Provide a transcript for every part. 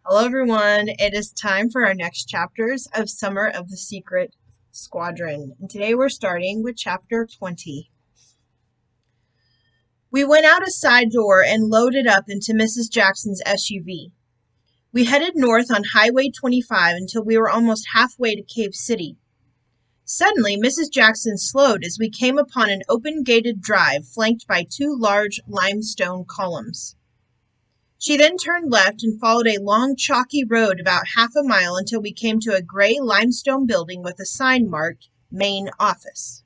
Hello everyone, it is time for our next chapters of Summer of the Secret Squadron. And today we're starting with chapter 20. We went out a side door and loaded up into Mrs. Jackson's SUV. We headed north on Highway 25 until we were almost halfway to Cave City. Suddenly, Mrs. Jackson slowed as we came upon an open-gated drive flanked by two large limestone columns. She then turned left and followed a long, chalky road about half a mile until we came to a gray limestone building with a sign marked Main Office.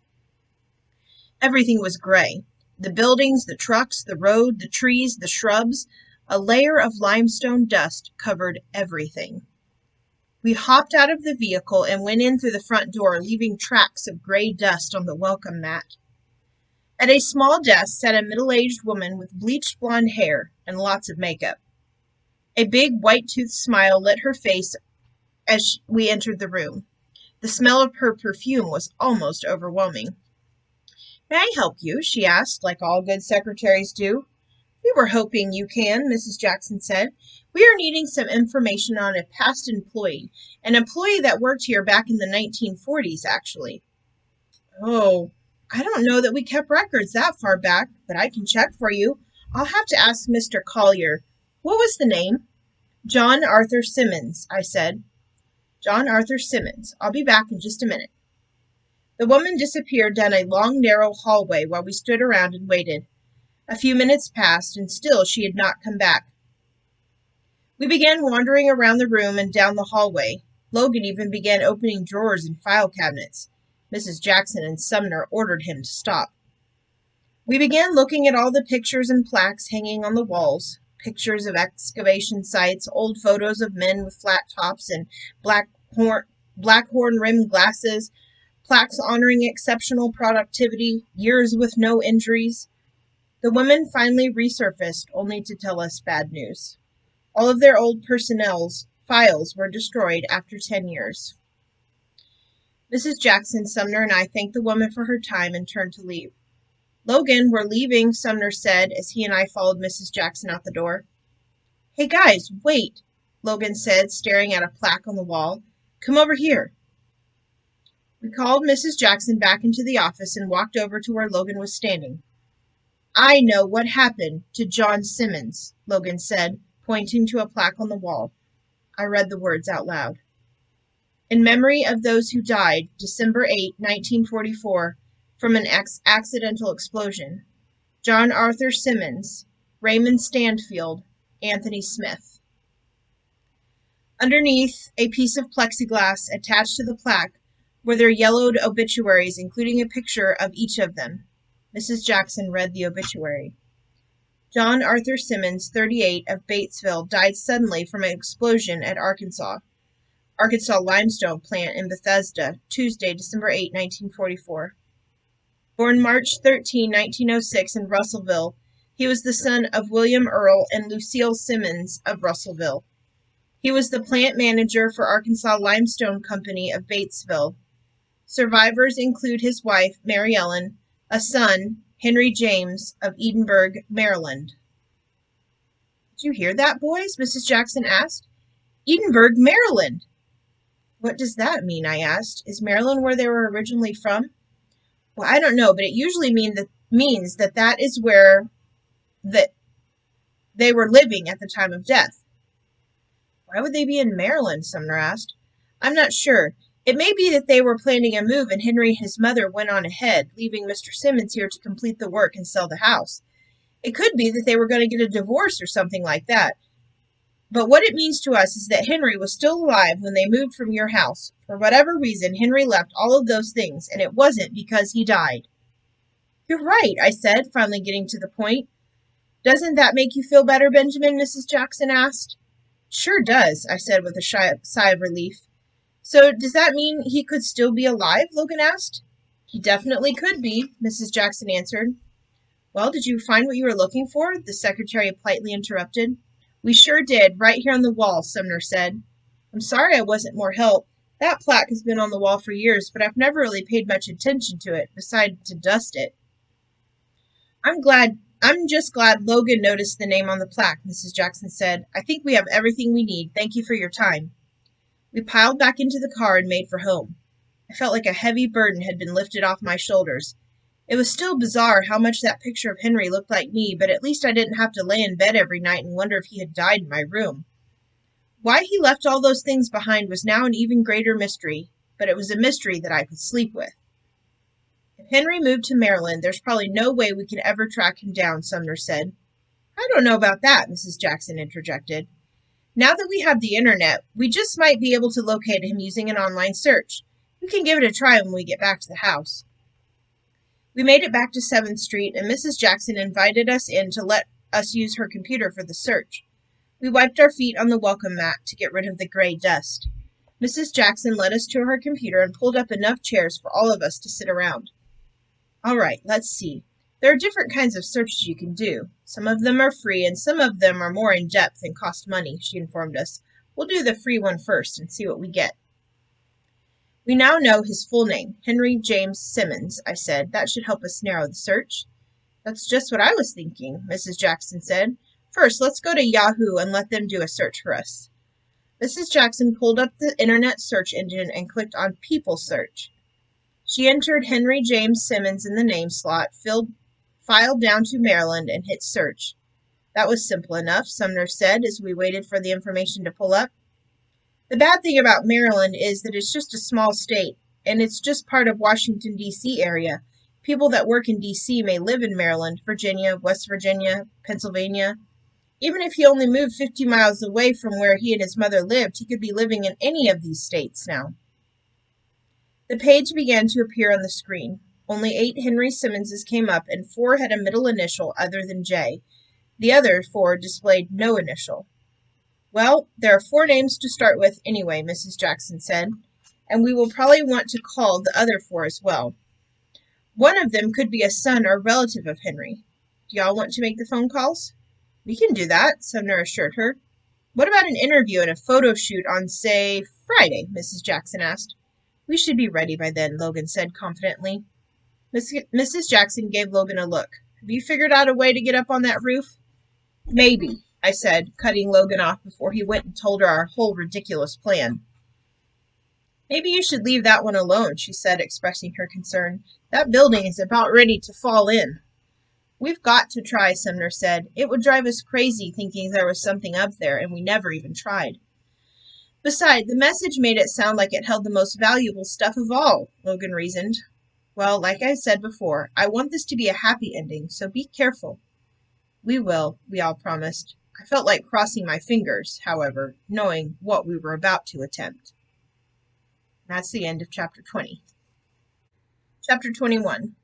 Everything was gray. The buildings, the trucks, the road, the trees, the shrubs. A layer of limestone dust covered everything. We hopped out of the vehicle and went in through the front door, leaving tracks of gray dust on the welcome mat. At a small desk sat a middle-aged woman with bleached blonde hair and lots of makeup. A big white-toothed smile lit her face as we entered the room. The smell of her perfume was almost overwhelming. "May I help you?" she asked, like all good secretaries do. "We were hoping you can," Mrs. Jackson said. "We are needing some information on a past employee, an employee that worked here back in the 1940s, actually." "Oh, I don't know that we kept records that far back, but I can check for you. I'll have to ask Mr. Collier. What was the name?" "John Arthur Simmons," I said. "John Arthur Simmons. I'll be back in just a minute." The woman disappeared down a long, narrow hallway while we stood around and waited. A few minutes passed, and still she had not come back. We began wandering around the room and down the hallway. Logan even began opening drawers and file cabinets. Mrs. Jackson and Sumner ordered him to stop. We began looking at all the pictures and plaques hanging on the walls, pictures of excavation sites, old photos of men with flat tops and black horn-rimmed glasses, plaques honoring exceptional productivity, years with no injuries. The women finally resurfaced, only to tell us bad news. All of their old personnel's files were destroyed after 10 years. Mrs. Jackson, Sumner, and I thanked the woman for her time and turned to leave. "Logan, we're leaving," Sumner said as he and I followed Mrs. Jackson out the door. "Hey guys, wait," Logan said, staring at a plaque on the wall. "Come over here." We called Mrs. Jackson back into the office and walked over to where Logan was standing. "I know what happened to John Simmons," Logan said, pointing to a plaque on the wall. I read the words out loud. "In memory of those who died, December 8, 1944, from an accidental explosion. John Arthur Simmons, Raymond Stanfield, Anthony Smith." Underneath a piece of plexiglass attached to the plaque were their yellowed obituaries, including a picture of each of them. Mrs. Jackson read the obituary. "John Arthur Simmons, 38, of Batesville, died suddenly from an explosion at Arkansas limestone plant in Bethesda, Tuesday, December 8, 1944. Born March 13, 1906 in Russellville, he was the son of William Earl and Lucille Simmons of Russellville. He was the plant manager for Arkansas Limestone Company of Batesville. Survivors include his wife, Mary Ellen, a son, Henry James, of Edinburgh, Maryland." "Did you hear that, boys?" Mrs. Jackson asked. "Edinburgh, Maryland!" "What does that mean?" I asked. "Is Maryland where they were originally from?" "Well, I don't know, but it usually means that is where they were living at the time of death." "Why would they be in Maryland?" Sumner asked. "I'm not sure. It may be that they were planning a move and Henry and his mother went on ahead, leaving Mr. Simmons here to complete the work and sell the house. It could be that they were going to get a divorce or something like that. But what it means to us is that Henry was still alive when they moved from your house. For whatever reason, Henry left all of those things, and it wasn't because he died." "You're right," I said, finally getting to the point. "Doesn't that make you feel better, Benjamin?" Mrs. Jackson asked. "Sure does," I said with a sigh of relief. "So does that mean he could still be alive?" Logan asked. "He definitely could be," Mrs. Jackson answered. "Well, did you find what you were looking for?" the secretary politely interrupted. "We sure did, right here on the wall," Sumner said. "I'm sorry I wasn't more help. That plaque has been on the wall for years, but I've never really paid much attention to it, besides to dust it." "I'm glad I'm just glad Logan noticed the name on the plaque, Mrs. Jackson said. I think we have everything we need. Thank you for your time. We piled back into the car and made for home. I felt like a heavy burden had been lifted off my shoulders. It was still bizarre how much that picture of Henry looked like me, but at least I didn't have to lay in bed every night and wonder if he had died in my room. Why he left all those things behind was now an even greater mystery, but it was a mystery that I could sleep with. If Henry moved to Maryland, there's probably no way we could ever track him down, Sumner said. I don't know about that, Mrs. Jackson interjected. Now that we have the internet, we just might be able to locate him using an online search. We can give it a try when we get back to the house. We made it back to 7th Street, and Mrs. Jackson invited us in to let us use her computer for the search. We wiped our feet on the welcome mat to get rid of the gray dust. Mrs. Jackson led us to her computer and pulled up enough chairs for all of us to sit around. All right, let's see. There are different kinds of searches you can do. Some of them are free, and some of them are more in-depth and cost money, she informed us. We'll do the free one first and see what we get. We now know his full name, Henry James Simmons, I said. That should help us narrow the search. That's just what I was thinking, Mrs. Jackson said. First, let's go to Yahoo and let them do a search for us. Mrs. Jackson pulled up the internet search engine and clicked on People Search. She entered Henry James Simmons in the name slot, filed down to Maryland, and hit search. That was simple enough, Sumner said as we waited for the information to pull up. The bad thing about Maryland is that it's just a small state, and it's just part of Washington, D.C. area. People that work in D.C. may live in Maryland, Virginia, West Virginia, Pennsylvania. Even if he only moved 50 miles away from where he and his mother lived, he could be living in any of these states now. The page began to appear on the screen. Only 8 Henry Simmonses came up, and 4 had a middle initial other than J. The other 4 displayed no initial. Well, there are 4 names to start with anyway, Mrs. Jackson said, and we will probably want to call the other 4 as well. One of them could be a son or relative of Henry. Do y'all want to make the phone calls? We can do that, Sumner assured her. What about an interview and a photo shoot on, say, Friday? Mrs. Jackson asked. We should be ready by then, Logan said confidently. Mrs. Jackson gave Logan a look. Have you figured out a way to get up on that roof? Maybe, I said, cutting Logan off before he went and told her our whole ridiculous plan. Maybe you should leave that one alone, she said, expressing her concern. That building is about ready to fall in. We've got to try, Sumner said. It would drive us crazy thinking there was something up there, and we never even tried. Besides, the message made it sound like it held the most valuable stuff of all, Logan reasoned. Well, like I said before, I want this to be a happy ending, so be careful. We will, we all promised. I felt like crossing my fingers, however, knowing what we were about to attempt. That's the end of Chapter 20. Chapter 21.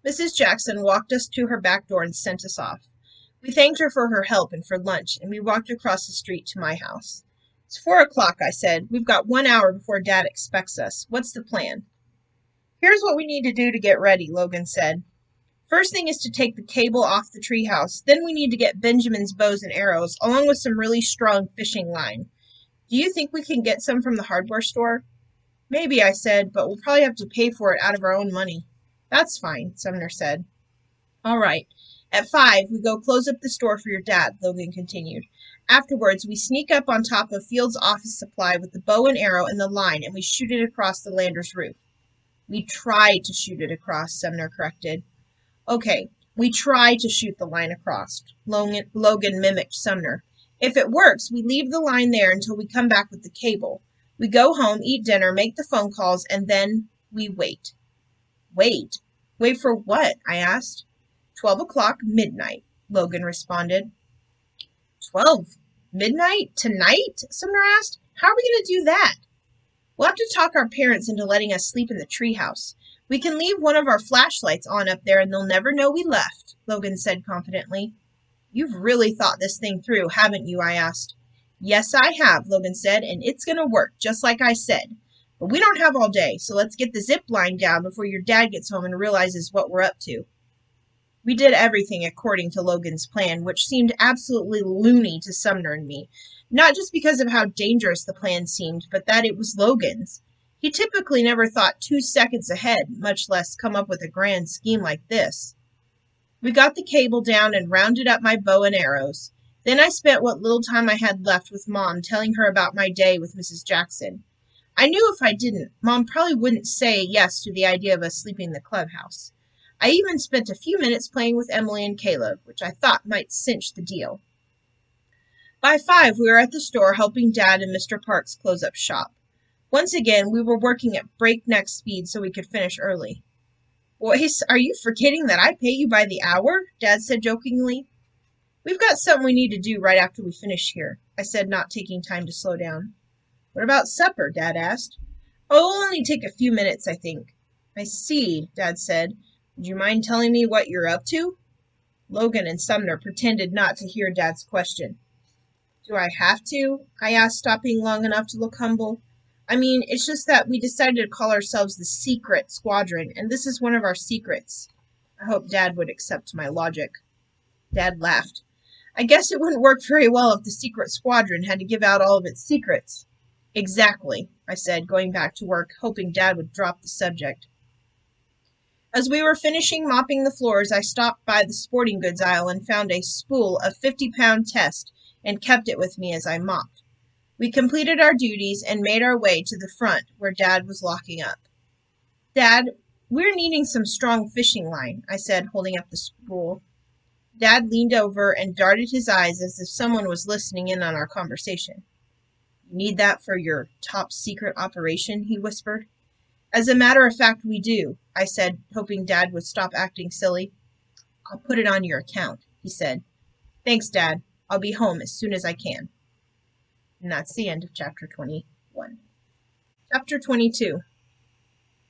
Mrs. Jackson walked us to her back door and sent us off. We thanked her for her help and for lunch, and we walked across the street to my house. It's 4 o'clock, I said. We've got 1 hour before Dad expects us. What's the plan? Here's what we need to do to get ready, Logan said. First thing is to take the cable off the treehouse. Then we need to get Benjamin's bows and arrows, along with some really strong fishing line. Do you think we can get some from the hardware store? Maybe, I said, but we'll probably have to pay for it out of our own money. That's fine, Sumner said. All right. At 5, we go close up the store for your dad, Logan continued. Afterwards, we sneak up on top of Field's office supply with the bow and arrow and the line, and we shoot it across the Landers' roof. We try to shoot it across, Sumner corrected. Okay, we try to shoot the line across. Logan mimicked Sumner. If it works, we leave the line there until we come back with the cable. We go home, eat dinner, make the phone calls, and then we wait. Wait? Wait for what? I asked. 12 o'clock, midnight, Logan responded. 12? Midnight? Tonight? Sumner asked. How are we going to do that? We'll have to talk our parents into letting us sleep in the treehouse. We can leave one of our flashlights on up there and they'll never know we left, Logan said confidently. You've really thought this thing through, haven't you? I asked. Yes, I have, Logan said, and it's going to work, just like I said. But we don't have all day, so let's get the zip line down before your dad gets home and realizes what we're up to. We did everything according to Logan's plan, which seemed absolutely loony to Sumner and me. Not just because of how dangerous the plan seemed, but that it was Logan's. He typically never thought 2 seconds ahead, much less come up with a grand scheme like this. We got the cable down and rounded up my bow and arrows. Then I spent what little time I had left with Mom, telling her about my day with Mrs. Jackson. I knew if I didn't, Mom probably wouldn't say yes to the idea of us sleeping in the clubhouse. I even spent a few minutes playing with Emily and Caleb, which I thought might cinch the deal. By 5, we were at the store helping Dad and Mr. Parks close up shop. Once again, we were working at breakneck speed so we could finish early. "Boys, are you forgetting that I pay you by the hour?" Dad said jokingly. "We've got something we need to do right after we finish here," I said, not taking time to slow down. "What about supper?" Dad asked. "Oh, it'll only take a few minutes, I think." "I see," Dad said. "Would you mind telling me what you're up to?" Logan and Sumner pretended not to hear Dad's question. "Do I have to?" I asked, stopping long enough to look humble. "I mean, it's just that we decided to call ourselves the Secret Squadron, and this is one of our secrets." I hoped Dad would accept my logic. Dad laughed. "I guess it wouldn't work very well if the Secret Squadron had to give out all of its secrets." "Exactly," I said, going back to work, hoping Dad would drop the subject. As we were finishing mopping the floors, I stopped by the sporting goods aisle and found a spool of 50-pound test and kept it with me as I mopped. We completed our duties and made our way to the front where Dad was locking up. "Dad, we're needing some strong fishing line," I said, holding up the spool. Dad leaned over and darted his eyes as if someone was listening in on our conversation. "You need that for your top secret operation?" he whispered. "As a matter of fact, we do," I said, hoping Dad would stop acting silly. "I'll put it on your account," he said. "Thanks, Dad. I'll be home as soon as I can." And that's the end of Chapter 21. Chapter 22.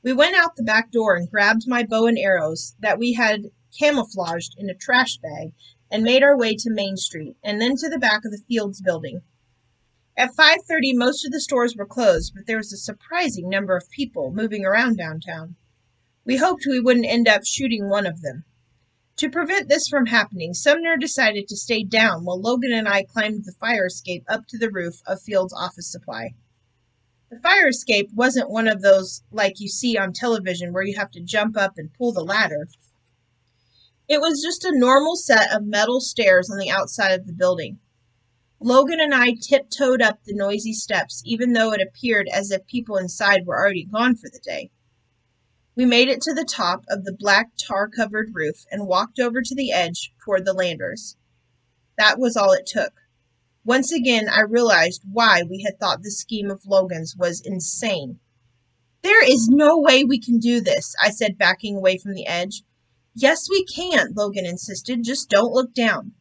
We went out the back door and grabbed my bow and arrows that we had camouflaged in a trash bag and made our way to Main Street and then to the back of the Fields building. At 5:30, most of the stores were closed, but there was a surprising number of people moving around downtown. We hoped we wouldn't end up shooting one of them. To prevent this from happening, Sumner decided to stay down while Logan and I climbed the fire escape up to the roof of Field's office supply. The fire escape wasn't one of those like you see on television where you have to jump up and pull the ladder. It was just a normal set of metal stairs on the outside of the building. Logan and I tiptoed up the noisy steps, even though it appeared as if people inside were already gone for the day. We made it to the top of the black tar-covered roof and walked over to the edge toward the landers. That was all it took. Once again, I realized why we had thought the scheme of Logan's was insane. "There is no way we can do this," I said, backing away from the edge. "Yes, we can," Logan insisted. "Just don't look down."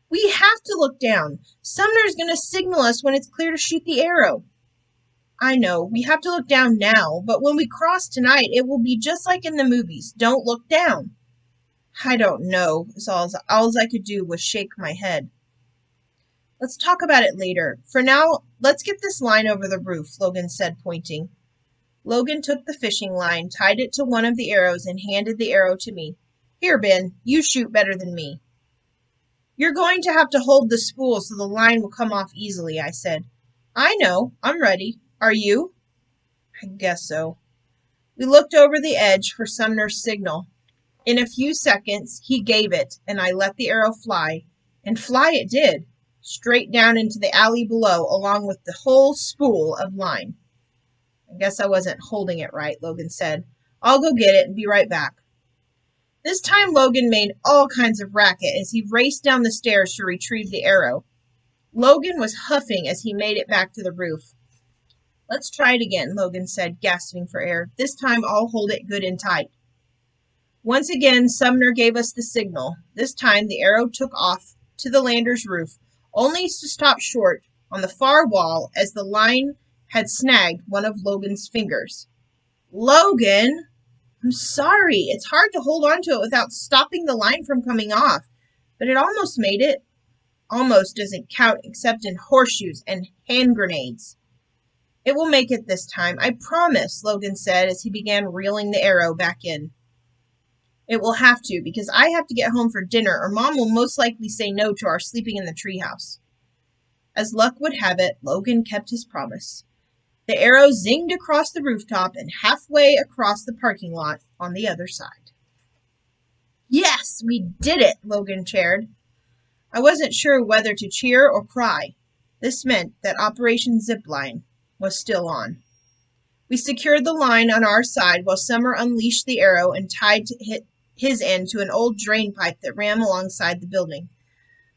"We have to look down. Sumner's going to signal us when it's clear to shoot the arrow." "I know, we have to look down now, but when we cross tonight, it will be just like in the movies. Don't look down." "I don't know," all I could do was shake my head. "Let's talk about it later. For now, let's get this line over the roof," Logan said, pointing. Logan took the fishing line, tied it to one of the arrows, and handed the arrow to me. "Here, Ben, you shoot better than me." "You're going to have to hold the spool so the line will come off easily," I said. "I know. I'm ready. Are you?" "I guess so." We looked over the edge for Sumner's signal. In a few seconds, he gave it, and I let the arrow fly. And fly it did, straight down into the alley below, along with the whole spool of line. "I guess I wasn't holding it right," Logan said. "I'll go get it and be right back." This time Logan made all kinds of racket as he raced down the stairs to retrieve the arrow. Logan was huffing as he made it back to the roof. "Let's try it again," Logan said, gasping for air. "This time I'll hold it good and tight." Once again, Sumner gave us the signal. This time the arrow took off to the lander's roof, only to stop short on the far wall as the line had snagged one of Logan's fingers. "Logan! I'm sorry. It's hard to hold on to it without stopping the line from coming off, but it almost made it." "Almost doesn't count except in horseshoes and hand grenades." "It will make it this time, I promise," Logan said as he began reeling the arrow back in. "It will have to, because I have to get home for dinner, or Mom will most likely say no to our sleeping in the treehouse." As luck would have it, Logan kept his promise. The arrow zinged across the rooftop and halfway across the parking lot on the other side. Yes, we did it, Logan cheered. I wasn't sure whether to cheer or cry. This meant that Operation Zipline was still on. We secured the line on our side while Summer unleashed the arrow and tied his end to an old drain pipe that ran alongside the building.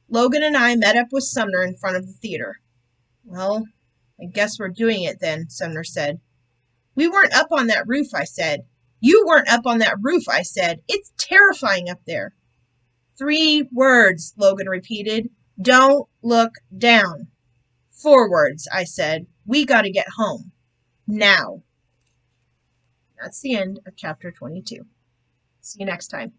Logan and I met up with Sumner in front of the theater. Well, I guess we're doing it then, Sumner said. We weren't up on that roof, I said. You weren't up on that roof, I said. It's terrifying up there. 3 words, Logan repeated. Don't look down. 4 words, I said. We gotta get home. Now. That's the end of chapter 22. See you next time.